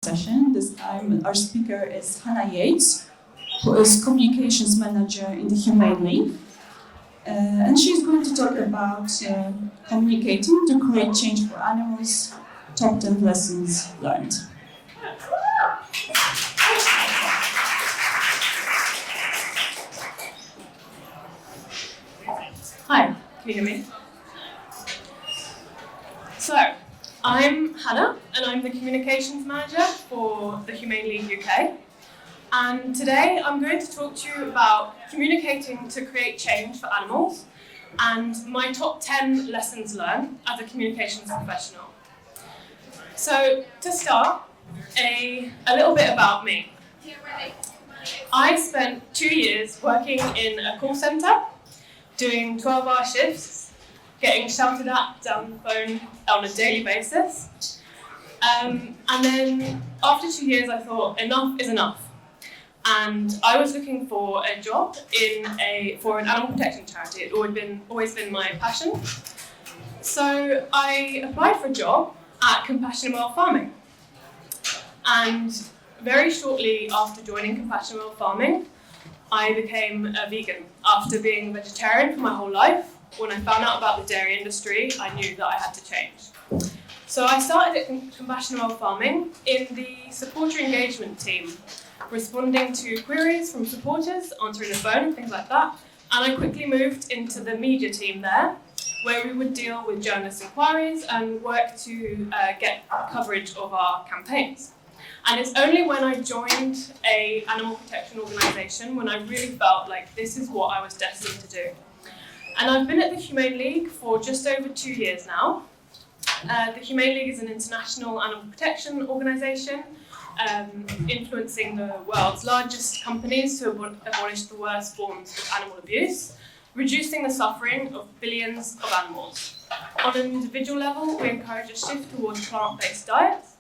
session. This time our speaker is Hannah Yates, who is Communications Manager in the Humane League. And she's going to talk about communicating to create change for animals, top 10 lessons learned. Hi, can you hear me? So, I'm Hannah, and I'm the Communications Manager for the Humane League UK. And today I'm going to talk to you about communicating to create change for animals and my top 10 lessons learned as a communications professional. So, to start, a little bit about me. I spent 2 years working in a call centre, doing 12-hour shifts, getting shouted at down the phone on a daily basis. And then after 2 years, I thought enough is enough. And I was looking for a job for an animal protection charity. It had always been my passion. So I applied for a job at Compassion Well Farming. And very shortly after joining Compassion Well Farming, I became a vegan after being a vegetarian for my whole life. When I found out about the dairy industry, I knew that I had to change. So I started at Compassion Well Farming in the supporter engagement team, responding to queries from supporters, answering the phone and things like that. And I quickly moved into the media team there, where we would deal with journalist inquiries and work to get coverage of our campaigns. And it's only when I joined an animal protection organisation when I really felt like this is what I was destined to do. And I've been at the Humane League for just over 2 years now. The Humane League is an international animal protection organisation, influencing the world's largest companies to abolish the worst forms of animal abuse, reducing the suffering of billions of animals. On an individual level, we encourage a shift towards plant-based diets.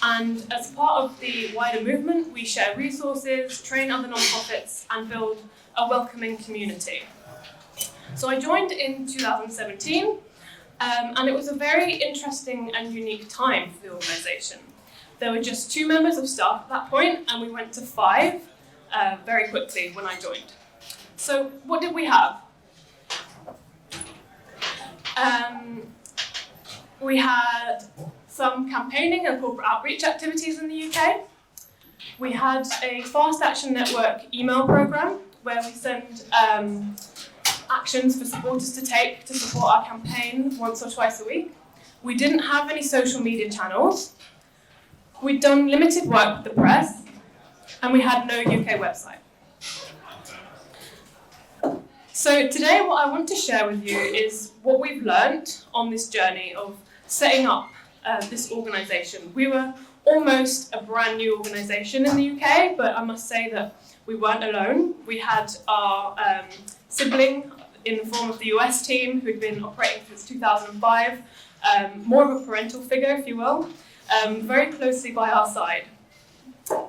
And as part of the wider movement, we share resources, train other non-profits, and build a welcoming community. So I joined in 2017, and it was a very interesting and unique time for the organisation. There were just 2 members of staff at that point, and we went to 5 very quickly when I joined. So what did we have? We had some campaigning and corporate outreach activities in the UK. We had a Fast Action Network email programme where we send actions for supporters to take to support our campaign once or twice a week. We didn't have any social media channels. We'd done limited work with the press, and we had no UK website. So today what I want to share with you is what we've learned on this journey of setting up this organisation. We were almost a brand new organisation in the UK, but I must say that we weren't alone. We had our sibling in the form of the US team who'd been operating since 2005, more of a parental figure, if you will, very closely by our side.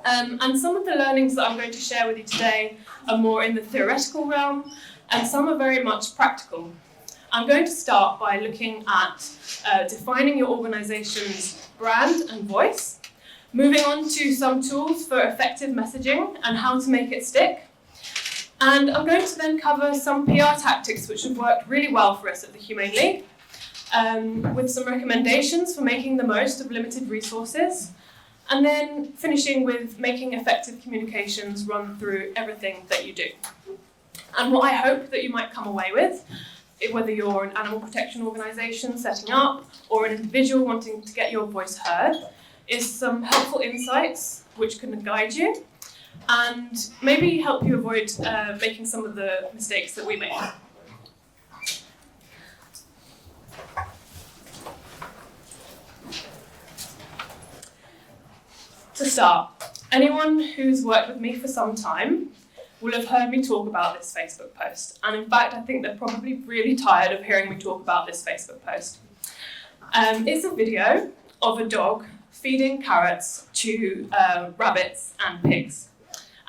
And some of the learnings that I'm going to share with you today are more in the theoretical realm, and some are very much practical. I'm going to start by looking at defining your organisation's brand and voice, moving on to some tools for effective messaging and how to make it stick. And I'm going to then cover some PR tactics which have worked really well for us at the Humane League, with some recommendations for making the most of limited resources, and then finishing with making effective communications run through everything that you do. And what I hope that you might come away with, whether you're an animal protection organisation setting up or an individual wanting to get your voice heard, is some helpful insights which can guide you and maybe help you avoid making some of the mistakes that we made. To start, anyone who's worked with me for some time will have heard me talk about this Facebook post. And in fact, I think they're probably really tired of hearing me talk about this Facebook post. It's a video of a dog feeding carrots to rabbits and pigs.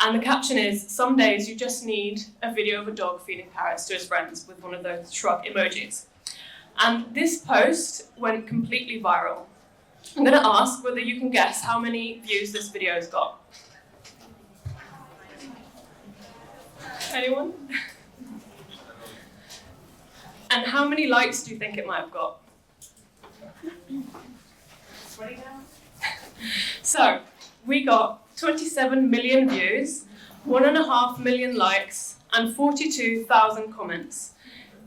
And the caption is, "Some days you just need a video of a dog feeding carrots to his friends," with one of those shrug emojis. And this post went completely viral. I'm going to ask whether you can guess how many views this video has got. Anyone? And how many likes do you think it might have got? So, we got 27 million views, 1.5 million likes, and 42,000 comments.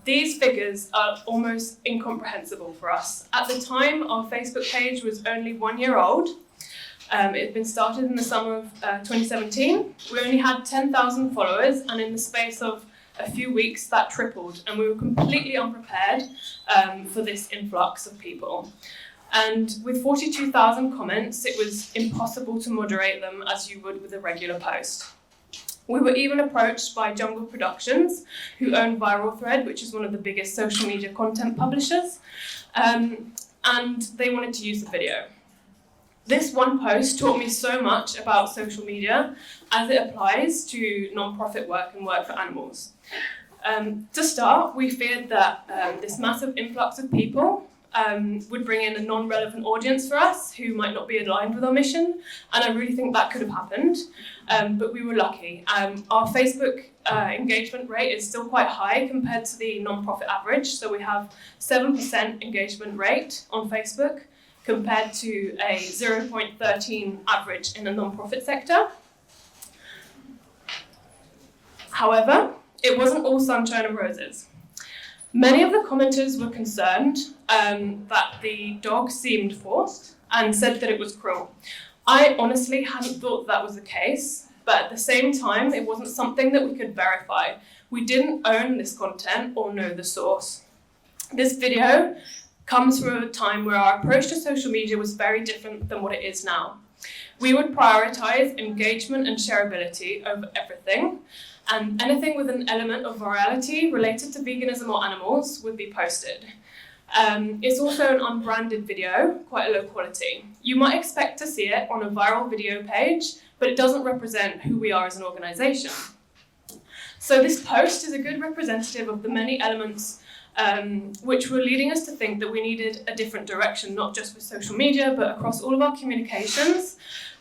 These figures are almost incomprehensible for us. At the time, our Facebook page was only 1 year old. It had been started in the summer of 2017. We only had 10,000 followers, and in the space of a few weeks, that tripled, and we were completely unprepared for this influx of people. And with 42,000 comments, it was impossible to moderate them as you would with a regular post. We were even approached by Jungle Productions, who own Viral Thread, which is one of the biggest social media content publishers, and they wanted to use the video. This one post taught me so much about social media as it applies to non-profit work and work for animals. To start, we feared that this massive influx of people would bring in a non-relevant audience for us who might not be aligned with our mission, and I really think that could have happened, but we were lucky. Our Facebook engagement rate is still quite high compared to the non-profit average, so we have 7% engagement rate on Facebook compared to a 0.13 average in the non-profit sector. However, it wasn't all sunshine and roses. Many of the commenters were concerned that the dog seemed forced and said that it was cruel. I honestly hadn't thought that was the case, but at the same time, it wasn't something that we could verify. We didn't own this content or know the source. This video comes from a time where our approach to social media was very different than what it is now. We would prioritize engagement and shareability over everything, and anything with an element of virality related to veganism or animals would be posted. It's also an unbranded video, quite a low quality. You might expect to see it on a viral video page, but it doesn't represent who we are as an organisation. So this post is a good representative of the many elements which were leading us to think that we needed a different direction, not just with social media, but across all of our communications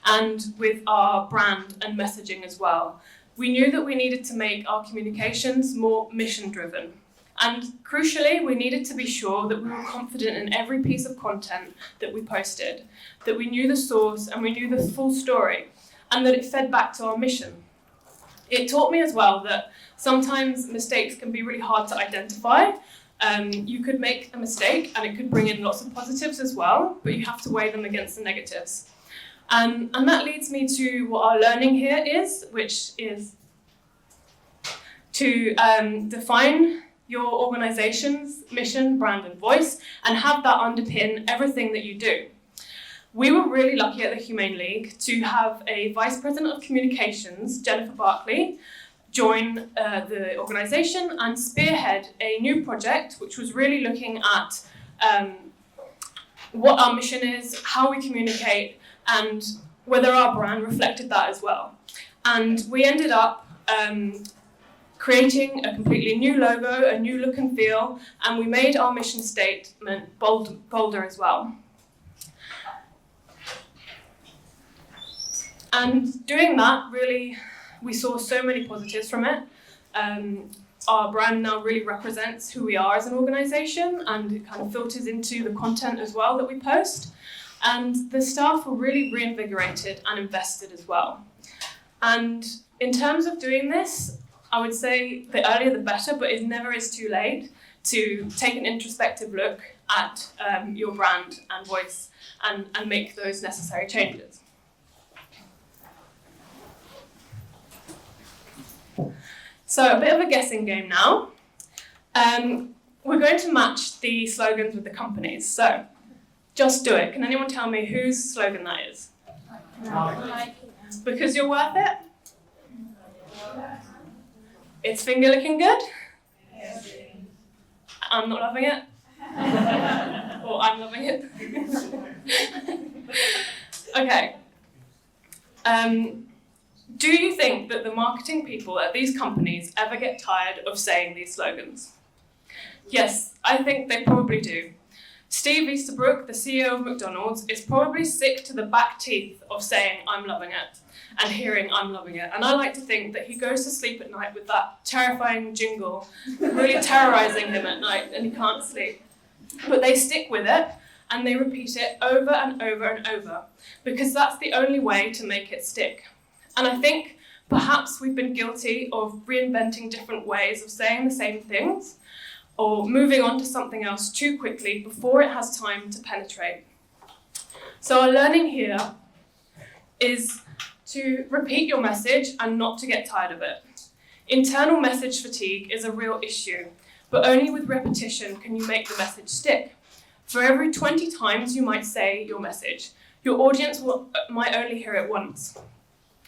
and with our brand and messaging as well. We knew that we needed to make our communications more mission-driven. And crucially, we needed to be sure that we were confident in every piece of content that we posted, that we knew the source and we knew the full story, and that it fed back to our mission. It taught me as well that sometimes mistakes can be really hard to identify. You could make a mistake and it could bring in lots of positives as well, but you have to weigh them against the negatives. And that leads me to what our learning here is, which is to define your organisation's mission, brand and voice, and have that underpin everything that you do. We were really lucky at the Humane League to have a Vice President of Communications, Jennifer Barkley, join the organisation and spearhead a new project which was really looking at what our mission is, how we communicate, and whether our brand reflected that as well. And we ended up creating a completely new logo, a new look and feel, and we made our mission statement bolder as well. And doing that, really, we saw so many positives from it. Our brand now really represents who we are as an organisation, and it kind of filters into the content as well that we post. And the staff were really reinvigorated and invested as well. And in terms of doing this, I would say the earlier the better, but it never is too late to take an introspective look at your brand and voice and make those necessary changes. So a bit of a guessing game now. We're going to match the slogans with the companies. So just do it. Can anyone tell me whose slogan that is? No. Because you're worth it? It's finger looking good? Yes. I'm not loving it? Or I'm loving it? Okay. Do you think that the marketing people at these companies ever get tired of saying these slogans? Yes, I think they probably do. Steve Easterbrook, the CEO of McDonald's, is probably sick to the back teeth of saying, "I'm loving it," and hearing, "I'm loving it." And I like to think that he goes to sleep at night with that terrifying jingle, really terrorizing him at night, and he can't sleep. But they stick with it, and they repeat it over and over and over, because that's the only way to make it stick. And I think perhaps we've been guilty of reinventing different ways of saying the same things, or moving on to something else too quickly before it has time to penetrate. So our learning here is to repeat your message and not to get tired of it. Internal message fatigue is a real issue, but only with repetition can you make the message stick. For every 20 times you might say your message, your audience might only hear it once.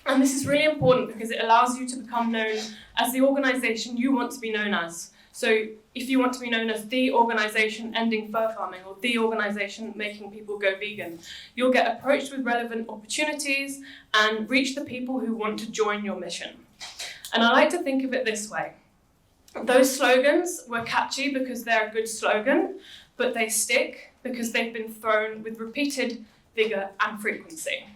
And this is really important because it allows you to become known as the organisation you want to be known as. So if you want to be known as the organisation ending fur farming or the organisation making people go vegan, you'll get approached with relevant opportunities and reach the people who want to join your mission. And I like to think of it this way. Those slogans were catchy because they're a good slogan, but they stick because they've been thrown with repeated vigour and frequency.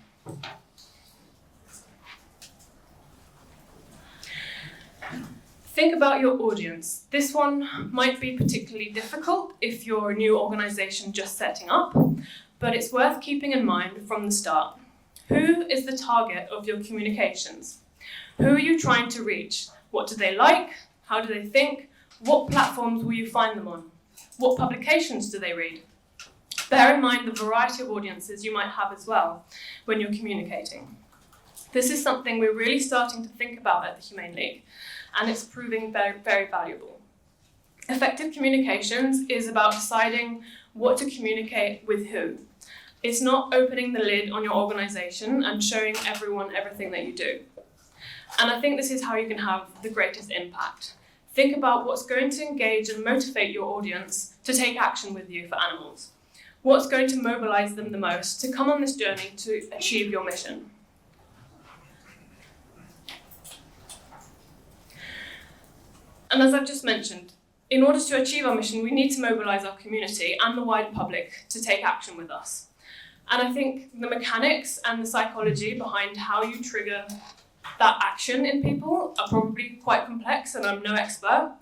Think about your audience. This one might be particularly difficult if you're a new organisation just setting up, but it's worth keeping in mind from the start. Who is the target of your communications? Who are you trying to reach? What do they like? How do they think? What platforms will you find them on? What publications do they read? Bear in mind the variety of audiences you might have as well when you're communicating. This is something we're really starting to think about at the Humane League, and it's proving very, very valuable. Effective communications is about deciding what to communicate with who. It's not opening the lid on your organisation and showing everyone everything that you do. And I think this is how you can have the greatest impact. Think about what's going to engage and motivate your audience to take action with you for animals. What's going to mobilise them the most to come on this journey to achieve your mission. And as I've just mentioned, in order to achieve our mission, we need to mobilise our community and the wider public to take action with us. And I think the mechanics and the psychology behind how you trigger that action in people are probably quite complex, and I'm no expert,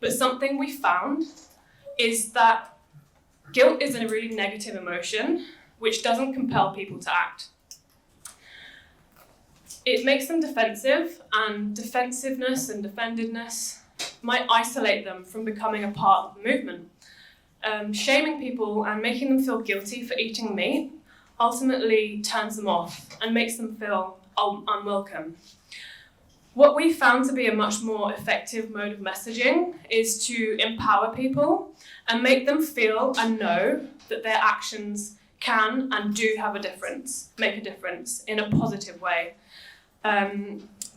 but something we found is that guilt is a really negative emotion which doesn't compel people to act. It makes them defensive, and defensiveness and defendedness might isolate them from becoming a part of the movement. Shaming people and making them feel guilty for eating meat ultimately turns them off and makes them feel unwelcome. What we found to be a much more effective mode of messaging is to empower people and make them feel and know that their actions can and do have a difference, make a difference in a positive way.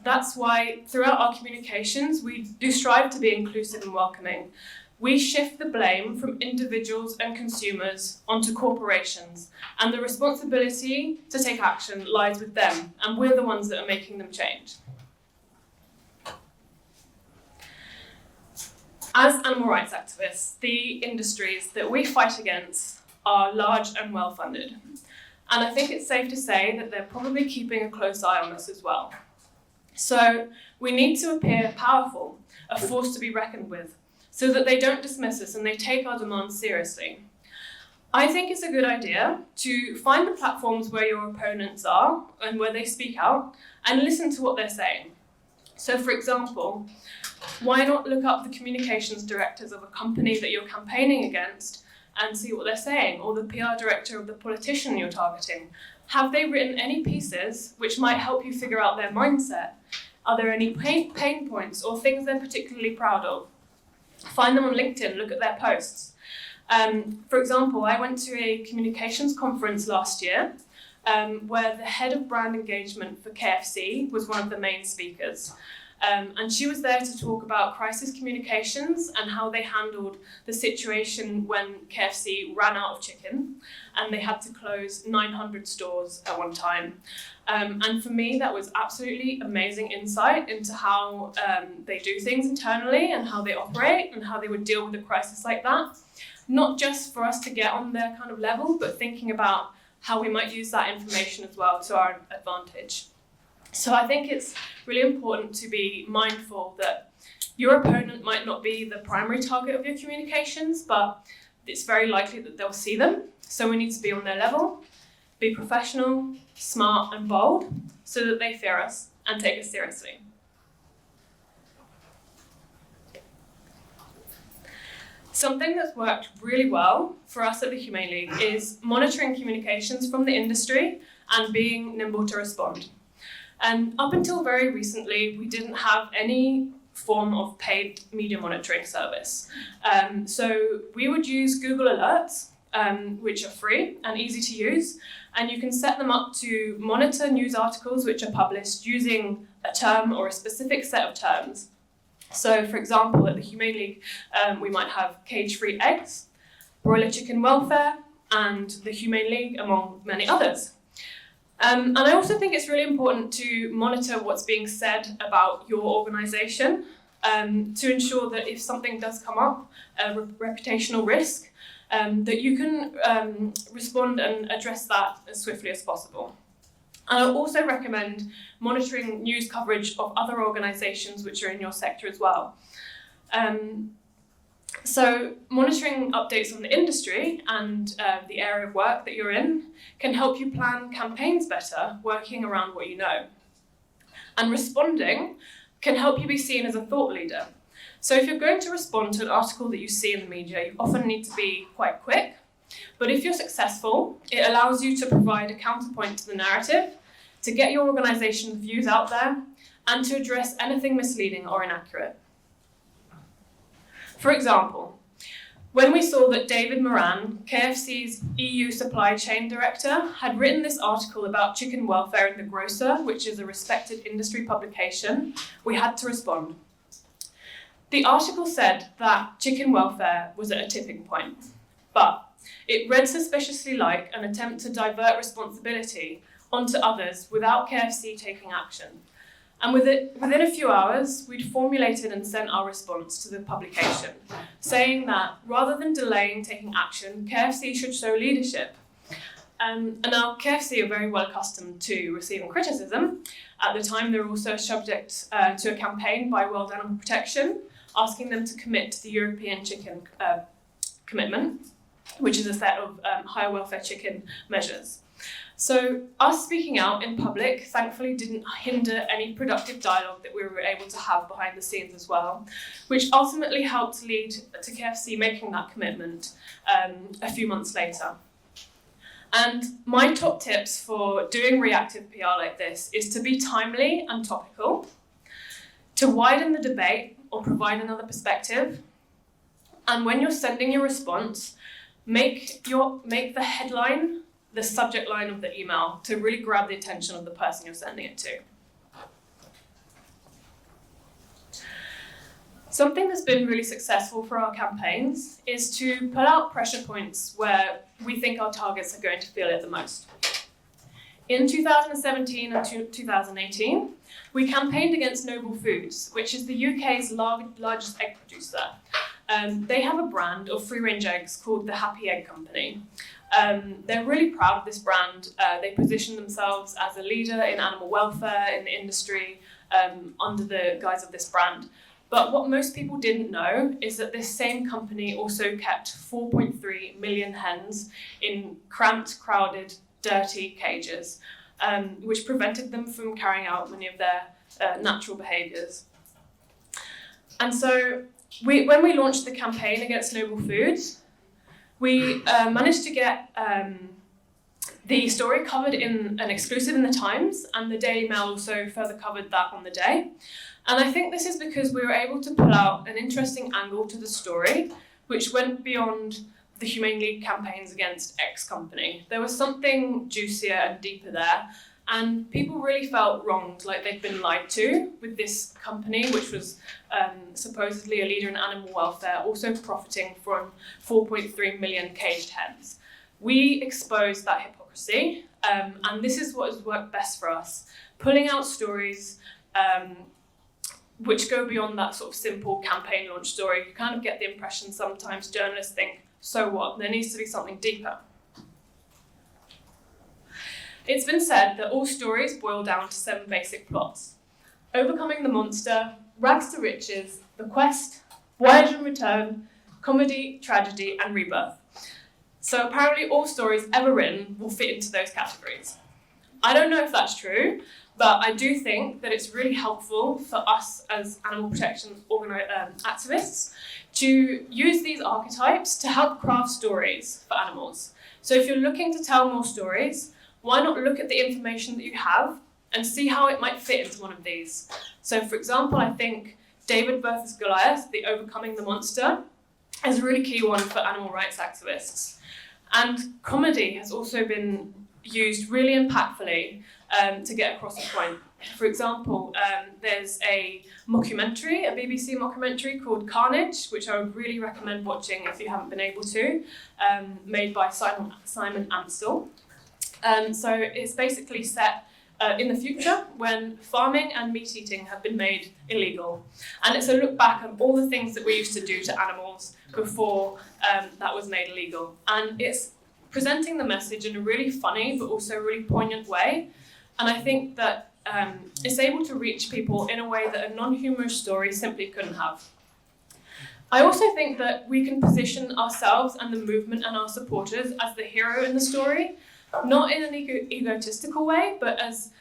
That's why throughout our communications, we do strive to be inclusive and welcoming. We shift the blame from individuals and consumers onto corporations, and the responsibility to take action lies with them, and we're the ones that are making them change. As animal rights activists, the industries that we fight against are large and well-funded. And I think it's safe to say that they're probably keeping a close eye on us as well. So we need to appear powerful, a force to be reckoned with, so that they don't dismiss us and they take our demands seriously. I think it's a good idea to find the platforms where your opponents are and where they speak out and listen to what they're saying. So for example, why not look up the communications directors of a company that you're campaigning against and see what they're saying, or the PR director of the politician you're targeting? Have they written any pieces which might help you figure out their mindset? Are there any pain points or things they're particularly proud of? Find them on LinkedIn, look at their posts. For example, I went to a communications conference last year where the head of brand engagement for KFC was one of the main speakers. And she was there to talk about crisis communications and how they handled the situation when KFC ran out of chicken and they had to close 900 stores at one time. And for me, that was absolutely amazing insight into how they do things internally and how they operate and how they would deal with a crisis like that. Not just for us to get on their kind of level, but thinking about how we might use that information as well to our advantage. So I think it's really important to be mindful that your opponent might not be the primary target of your communications, but it's very likely that they'll see them. So we need to be on their level, be professional, smart and bold, so that they fear us and take us seriously. Something that's worked really well for us at the Humane League is monitoring communications from the industry and being nimble to respond. And up until very recently, we didn't have any form of paid media monitoring service. So we would use Google Alerts, which are free and easy to use, and you can set them up to monitor news articles which are published using a term or a specific set of terms. So, for example, at the Humane League, we might have cage-free eggs, broiler chicken welfare, and the Humane League, among many others. And I also think it's really important to monitor what's being said about your organisation to ensure that if something does come up, a reputational risk, that you can respond and address that as swiftly as possible. And I also recommend monitoring news coverage of other organisations which are in your sector as well. So monitoring updates on the industry and the area of work that you're in can help you plan campaigns better, working around what you know. And responding can help you be seen as a thought leader. So if you're going to respond to an article that you see in the media, you often need to be quite quick. But if you're successful, it allows you to provide a counterpoint to the narrative, to get your organisation's views out there, and to address anything misleading or inaccurate. For example, when we saw that David Moran, KFC's EU supply chain director, had written this article about chicken welfare in The Grocer, which is a respected industry publication, we had to respond. The article said that chicken welfare was at a tipping point, but it read suspiciously like an attempt to divert responsibility onto others without KFC taking action. And within a few hours, we'd formulated and sent our response to the publication, saying that rather than delaying taking action, KFC should show leadership. And now KFC are very well accustomed to receiving criticism. At the time, they were also subject to a campaign by World Animal Protection, asking them to commit to the European chicken commitment, which is a set of higher welfare chicken measures. So us speaking out in public thankfully didn't hinder any productive dialogue that we were able to have behind the scenes as well, which ultimately helped lead to KFC making that commitment a few months later. And my top tips for doing reactive PR like this is to be timely and topical, to widen the debate or provide another perspective, and when you're sending your response, make the headline the subject line of the email to really grab the attention of the person you're sending it to. Something that's been really successful for our campaigns is to pull out pressure points where we think our targets are going to feel it the most. In 2017 and 2018, we campaigned against Noble Foods, which is the UK's largest egg producer. They have a brand of free-range eggs called the Happy Egg Company. They're really proud of this brand. They position themselves as a leader in animal welfare in the industry under the guise of this brand. But what most people didn't know is that this same company also kept 4.3 million hens in cramped, crowded, dirty cages, which prevented them from carrying out many of their natural behaviours. And so when we launched the campaign against Noble Foods, we managed to get the story covered in an exclusive in the Times, and the Daily Mail also further covered that on the day. And I think this is because we were able to pull out an interesting angle to the story, which went beyond the Humane League campaigns against X company. There was something juicier and deeper there, And people really felt wronged, like they'd been lied to with this company, which was supposedly a leader in animal welfare, also profiting from 4.3 million caged hens. We exposed that hypocrisy, and this is what has worked best for us, pulling out stories which go beyond that sort of simple campaign launch story. You kind of get the impression sometimes journalists think, so what? There needs to be something deeper. It's been said that all stories boil down to 7 basic plots: overcoming the monster, rags to riches, the quest, voyage and return, comedy, tragedy, and rebirth. So apparently all stories ever written will fit into those categories. I don't know if that's true, but I do think that it's really helpful for us as animal protection activists to use these archetypes to help craft stories for animals. So if you're looking to tell more stories, why not look at the information that you have and see how it might fit into one of these? So for example, I think David versus Goliath, the overcoming the monster, is a really key one for animal rights activists. And comedy has also been used really impactfully to get across a point. For example, there's a mockumentary, a BBC mockumentary called Carnage, which I would really recommend watching if you haven't been able to, made by Simon Amstel. So it's basically set in the future when farming and meat eating have been made illegal. And it's a look back at all the things that we used to do to animals before that was made illegal. And it's presenting the message in a really funny but also really poignant way. And I think that it's able to reach people in a way that a non-humorous story simply couldn't have. I also think that we can position ourselves and the movement and our supporters as the hero in the story, not in an egotistical way, but as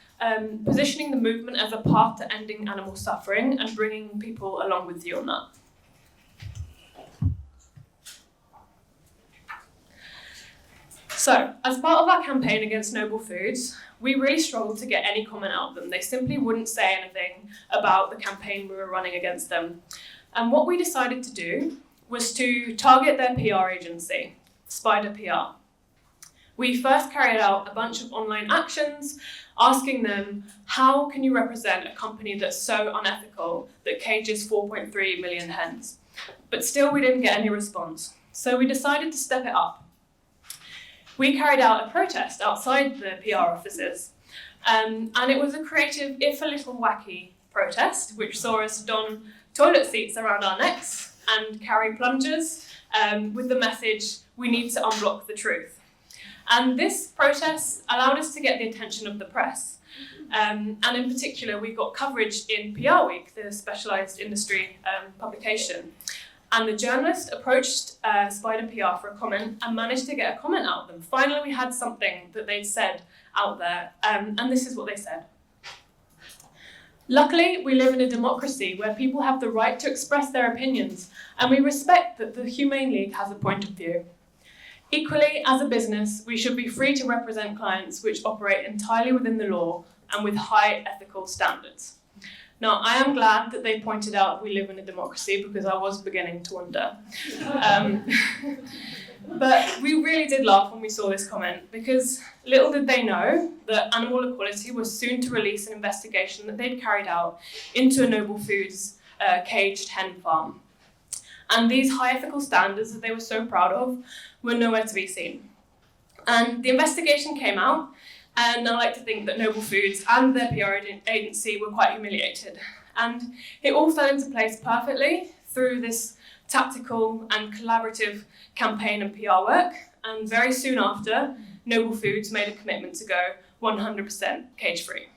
positioning the movement as a path to ending animal suffering and bringing people along with you on that. So, as part of our campaign against noble foods, we really struggled to get any comment out of them. They simply wouldn't say anything about the campaign we were running against them. And what we decided to do was to target their PR agency, Spider PR. We first carried out a bunch of online actions, asking them, how can you represent a company that's so unethical that cages 4.3 million hens? But still we didn't get any response. So we decided to step it up. We carried out a protest outside the PR offices, and it was a creative, if a little wacky, protest, which saw us don toilet seats around our necks and carry plungers with the message, we need to unblock the truth. And this protest allowed us to get the attention of the press. And in particular, we got coverage in PR Week, the specialised industry publication. And the journalist approached Spider PR for a comment and managed to get a comment out of them. Finally, we had something that they'd said out there, and this is what they said. Luckily, we live in a democracy where people have the right to express their opinions, and we respect that the Humane League has a point of view. Equally, as a business, we should be free to represent clients which operate entirely within the law and with high ethical standards. Now, I am glad that they pointed out we live in a democracy because I was beginning to wonder. But we really did laugh when we saw this comment because little did they know that Animal Equality was soon to release an investigation that they'd carried out into a Noble Foods caged hen farm. And these high ethical standards that they were so proud of were nowhere to be seen. And the investigation came out, and I like to think that Noble Foods and their PR agency were quite humiliated. And it all fell into place perfectly through this tactical and collaborative campaign and PR work. And very soon after, Noble Foods made a commitment to go 100% cage-free.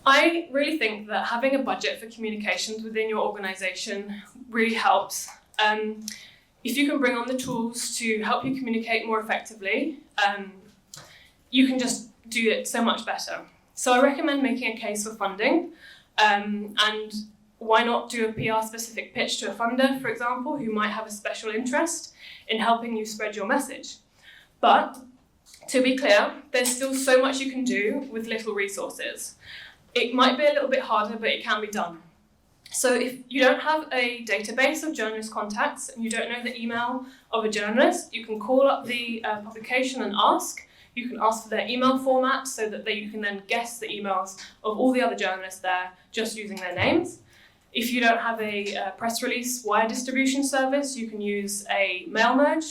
I really think that having a budget for communications within your organisation really helps. If you can bring on the tools to help you communicate more effectively, you can just do it so much better. So I recommend making a case for funding, and why not do a PR-specific pitch to a funder, for example, who might have a special interest in helping you spread your message. But to be clear, there's still so much you can do with little resources. It might be a little bit harder, but it can be done. So if you don't have a database of journalist contacts and you don't know the email of a journalist, you can call up the publication and ask. You can ask for their email format so that you can then guess the emails of all the other journalists there just using their names. If you don't have a press release wire distribution service, you can use a mail merge.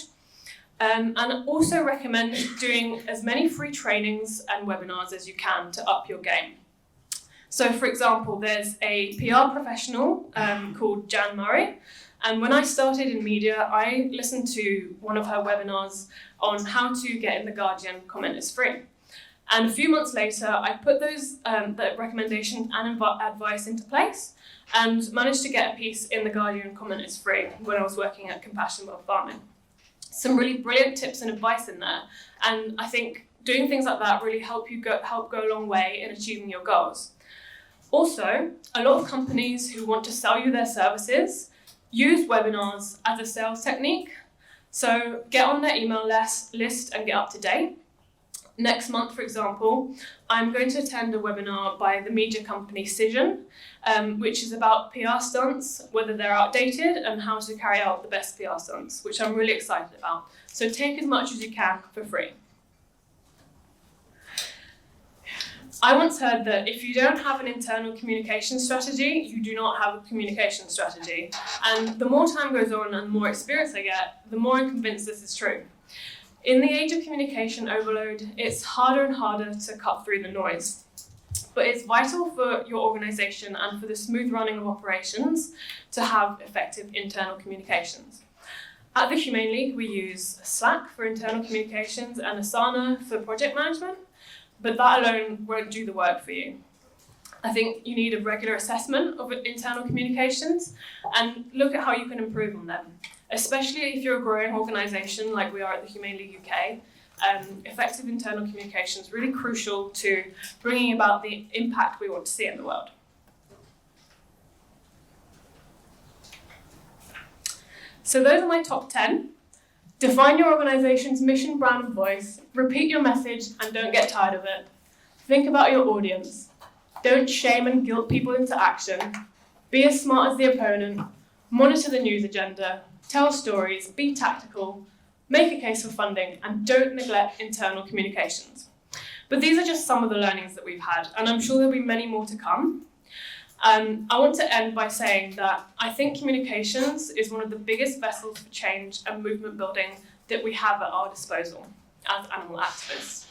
And also recommend doing as many free trainings and webinars as you can to up your game. So for example, there's a PR professional called Jan Murray. And when I started in media, I listened to one of her webinars on how to get in the Guardian comment is free. And a few months later, I put those the recommendations and advice into place and managed to get a piece in the Guardian comment is free when I was working at Compassion World Farming. Some really brilliant tips and advice in there. And I think doing things like that really help go a long way in achieving your goals. Also, a lot of companies who want to sell you their services use webinars as a sales technique. So get on their email list and get up to date. Next month, for example, I'm going to attend a webinar by the media company Cision, which is about PR stunts, whether they're outdated and how to carry out the best PR stunts, which I'm really excited about. So take as much as you can for free. I once heard that if you don't have an internal communication strategy, you do not have a communication strategy. And the more time goes on and the more experience I get, the more I'm convinced this is true. In the age of communication overload, it's harder and harder to cut through the noise. But it's vital for your organisation and for the smooth running of operations to have effective internal communications. At the Humane League, we use Slack for internal communications and Asana for project management, but that alone won't do the work for you. I think you need a regular assessment of internal communications and look at how you can improve on them. Especially if you're a growing organisation like we are at the Humane League UK, effective internal communication is really crucial to bringing about the impact we want to see in the world. So those are my top 10. Define your organisation's mission, brand and voice, repeat your message and don't get tired of it. Think about your audience. Don't shame and guilt people into action. Be as smart as the opponent. Monitor the news agenda. Tell stories, be tactical, make a case for funding, and don't neglect internal communications. But these are just some of the learnings that we've had, and I'm sure there'll be many more to come. I want to end by saying that I think communications is one of the biggest vessels for change and movement building that we have at our disposal as animal activists.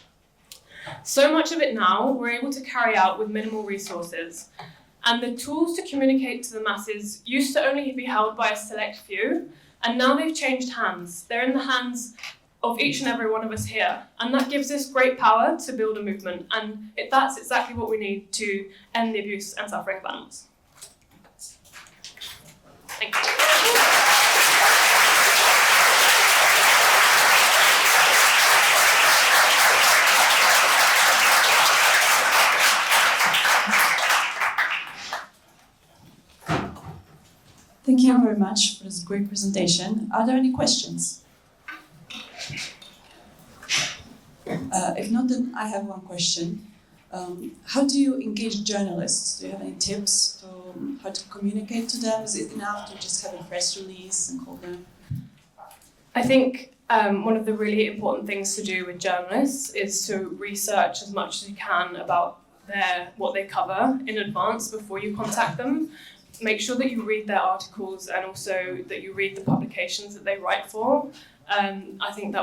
So much of it now we're able to carry out with minimal resources, and the tools to communicate to the masses used to only be held by a select few, and now they've changed hands. They're in the hands of each and every one of us here. And that gives us great power to build a movement. And that's exactly what we need to end the abuse and suffering of animals. Thank you. Thank you very much for this great presentation. Are there any questions? If not, then I have one question. How do you engage journalists? Do you have any tips to how to communicate to them? Is it enough to just have a press release and call them? I think one of the really important things to do with journalists is to research as much as you can about what they cover in advance before you contact them. Make sure that you read their articles and also that you read the publications that they write for. I think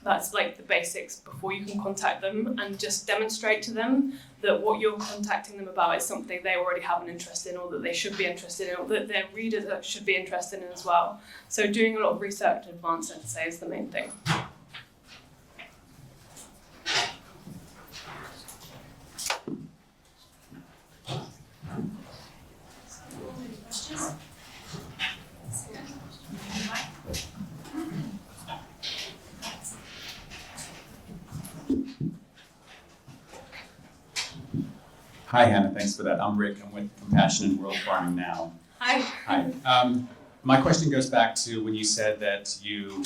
that's like the basics before you can contact them, and just demonstrate to them that what you're contacting them about is something they already have an interest in, or that they should be interested in, or that their readers should be interested in as well. So doing a lot of research in advance, I'd say, is the main thing. Hi, Hannah. Thanks for that. I'm Rick. I'm with Compassion and World Farming now. Hi. Hi. My question goes back to when you said that you,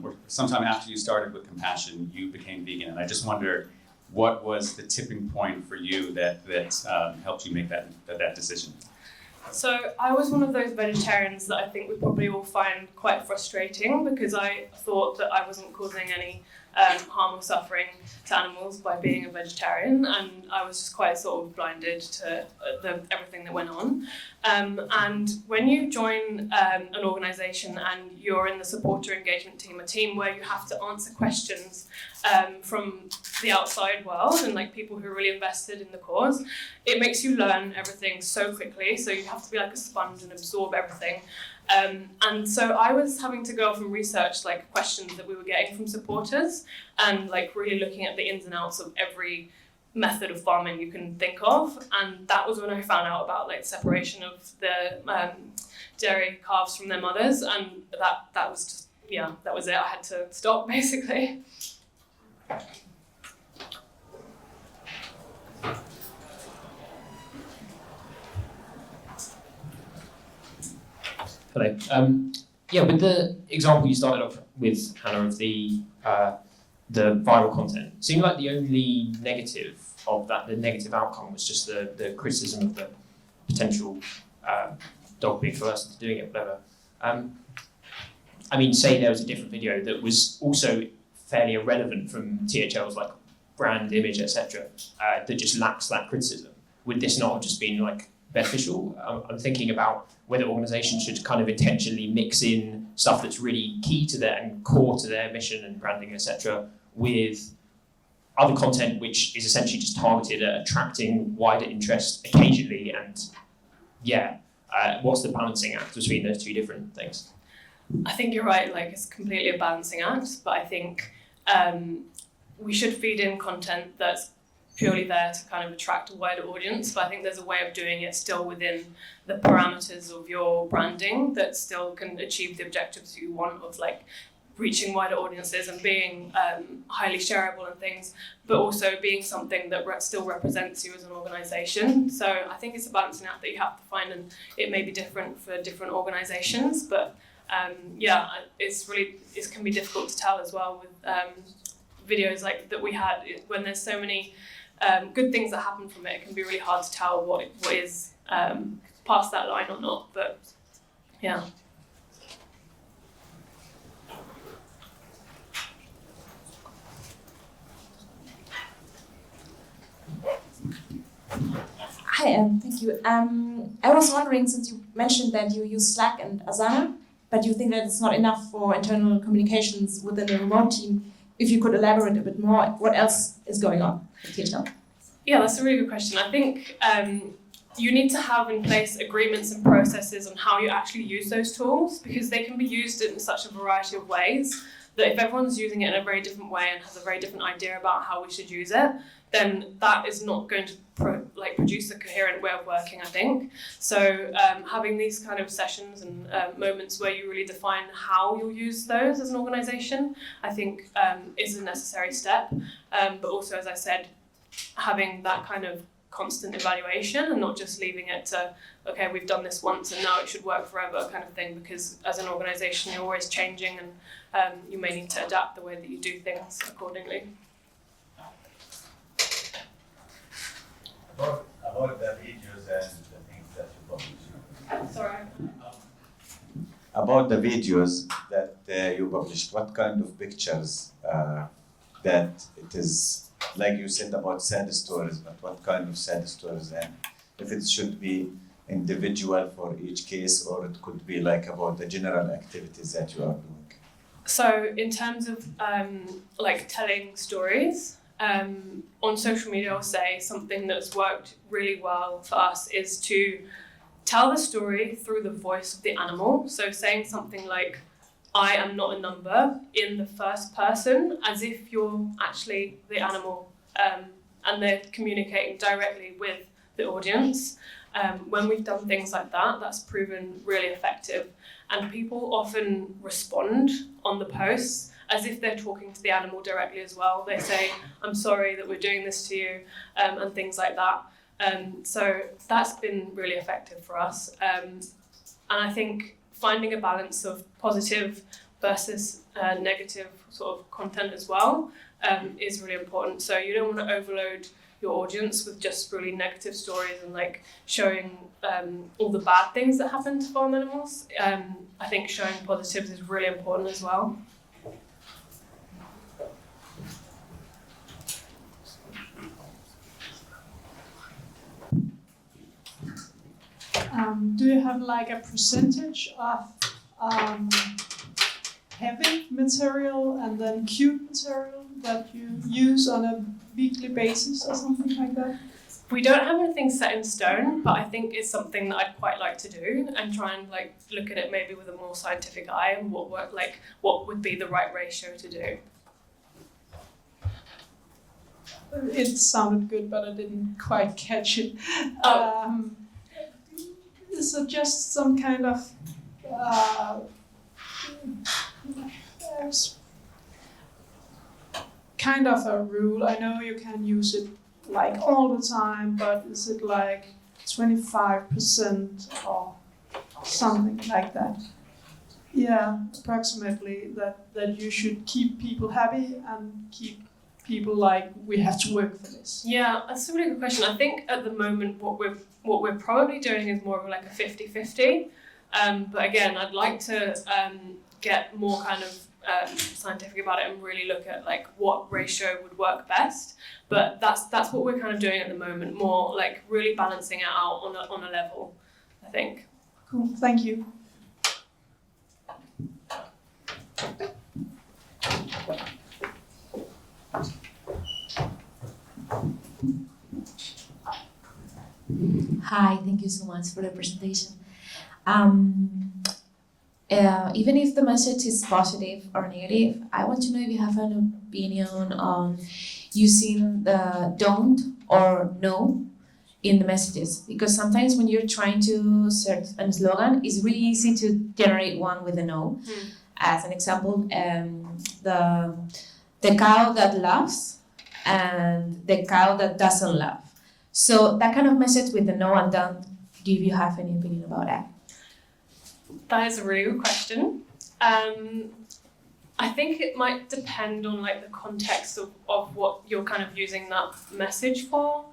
or sometime after you started with Compassion, you became vegan. And I just wonder, what was the tipping point for you that helped you make that decision? So I was one of those vegetarians that I think we probably all find quite frustrating, because I thought that I wasn't causing any harm or suffering to animals by being a vegetarian, and I was just quite sort of blinded to everything that went on. And when you join an organisation and you're in the supporter engagement team, a team where you have to answer questions from the outside world and like people who are really invested in the cause, it makes you learn everything so quickly. So you have to be like a sponge and absorb everything. And so I was having to go off and research like questions that we were getting from supporters and like really looking at the ins and outs of every method of farming you can think of. And that was when I found out about like separation of the dairy calves from their mothers, and that was just, yeah, that was it. I had to stop basically. Hello. Yeah, with the example you started off with, Hannah, of the viral content, it seemed like the only negative of that, the negative outcome, was just the criticism of the potential dog being coerced into doing it, whatever. I mean, say there was a different video that was also fairly irrelevant from THL's like brand image, etc., that just lacks that criticism. Would this not have just been like beneficial? I'm thinking about whether organisations should kind of intentionally mix in stuff that's really key to their and core to their mission and branding, etc., with other content which is essentially just targeted at attracting wider interest occasionally. And what's the balancing act between those two different things? I think you're right, like it's completely a balancing act, but I think we should feed in content that's purely there to kind of attract a wider audience, but I think there's a way of doing it still within the parameters of your branding that still can achieve the objectives you want of like reaching wider audiences and being highly shareable and things, but also being something that still represents you as an organisation. So I think it's a balancing act that you have to find, and it may be different for different organisations, but it can be difficult to tell as well with videos like that we had. When there's so many good things that happen from it, it can be really hard to tell what is past that line or not, but yeah. Hi, thank you. I was wondering, since you mentioned that you use Slack and Asana, but you think that it's not enough for internal communications within the remote team, if you could elaborate a bit more, what else is going on with THL? Yeah, that's a really good question. I think you need to have in place agreements and processes on how you actually use those tools, because they can be used in such a variety of ways that if everyone's using it in a very different way and has a very different idea about how we should use it, then that is not going to produce a coherent way of working, I think. So having these kind of sessions and moments where you really define how you'll use those as an organisation, I think is a necessary step. But also, as I said, having that kind of constant evaluation and not just leaving it to, okay, we've done this once and now it should work forever kind of thing, because as an organisation you're always changing and you may need to adapt the way that you do things accordingly. About the videos and the things that you publish. Sorry. About the videos that you published, what kind of pictures that it is, like you said about sad stories, but what kind of sad stories, and if it should be individual for each case, or it could be like about the general activities that you are doing? So in terms of like telling stories, on social media, I'll say something that's worked really well for us is to tell the story through the voice of the animal. So saying something like, I am not a number, in the first person, as if you're actually the animal, and they're communicating directly with the audience. When we've done things like that, that's proven really effective. And people often respond on the posts as if they're talking to the animal directly as well. They say, I'm sorry that we're doing this to you, and things like that. So that's been really effective for us. And I think finding a balance of positive versus negative sort of content as well is really important. So you don't want to overload your audience with just really negative stories and like showing all the bad things that happen to farm animals. I think showing positives is really important as well. Do you have like a percentage of heavy material and then cute material that you use on a weekly basis or something like that? We don't have anything set in stone, but I think it's something that I'd quite like to do and try and like look at it maybe with a more scientific eye and what would be the right ratio to do. It sounded good, but I didn't quite catch it. Is it just some kind of kind of a rule? I know you can use it like all the time, but is it like 25% or something like that? Yeah, approximately that you should keep people happy and keep people like, we have to work for this. Yeah, that's a really good question. I think at the moment what we're probably doing is more of like a 50-50. But again, I'd like to get more kind of scientific about it and really look at like what ratio would work best. But that's what we're kind of doing at the moment, more like really balancing it out on a level, I think. Cool, thank you. Hi, thank you so much for the presentation. Even if the message is positive or negative, I want to know if you have an opinion on using the don't or no in the messages. Because sometimes when you're trying to search a slogan, it's really easy to generate one with a no. As an example, the cow that laughs and the cow that doesn't laugh. So that kind of message with the no and don't, do you have any opinion about that? That is a really good question. I think it might depend on like the context of what you're kind of using that message for.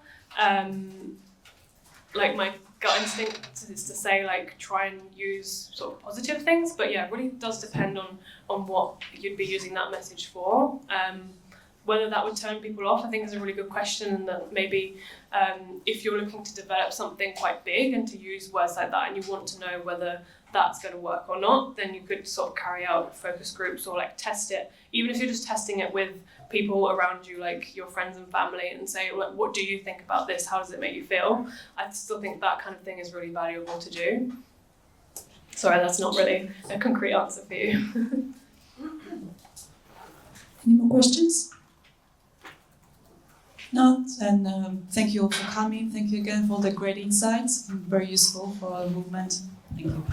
Like my gut instinct is to say like try and use sort of positive things, but yeah, it really does depend on what you'd be using that message for. Whether that would turn people off, I think is a really good question, and that maybe if you're looking to develop something quite big and to use words like that and you want to know whether that's going to work or not, then you could sort of carry out focus groups or like test it, even if you're just testing it with people around you, like your friends and family, and say, what do you think about this? How does it make you feel? I still think that kind of thing is really valuable to do. Sorry, that's not really a concrete answer for you. Any more questions? No, then thank you all for coming. Thank you again for the great insights. Very useful for our movement. Thank you.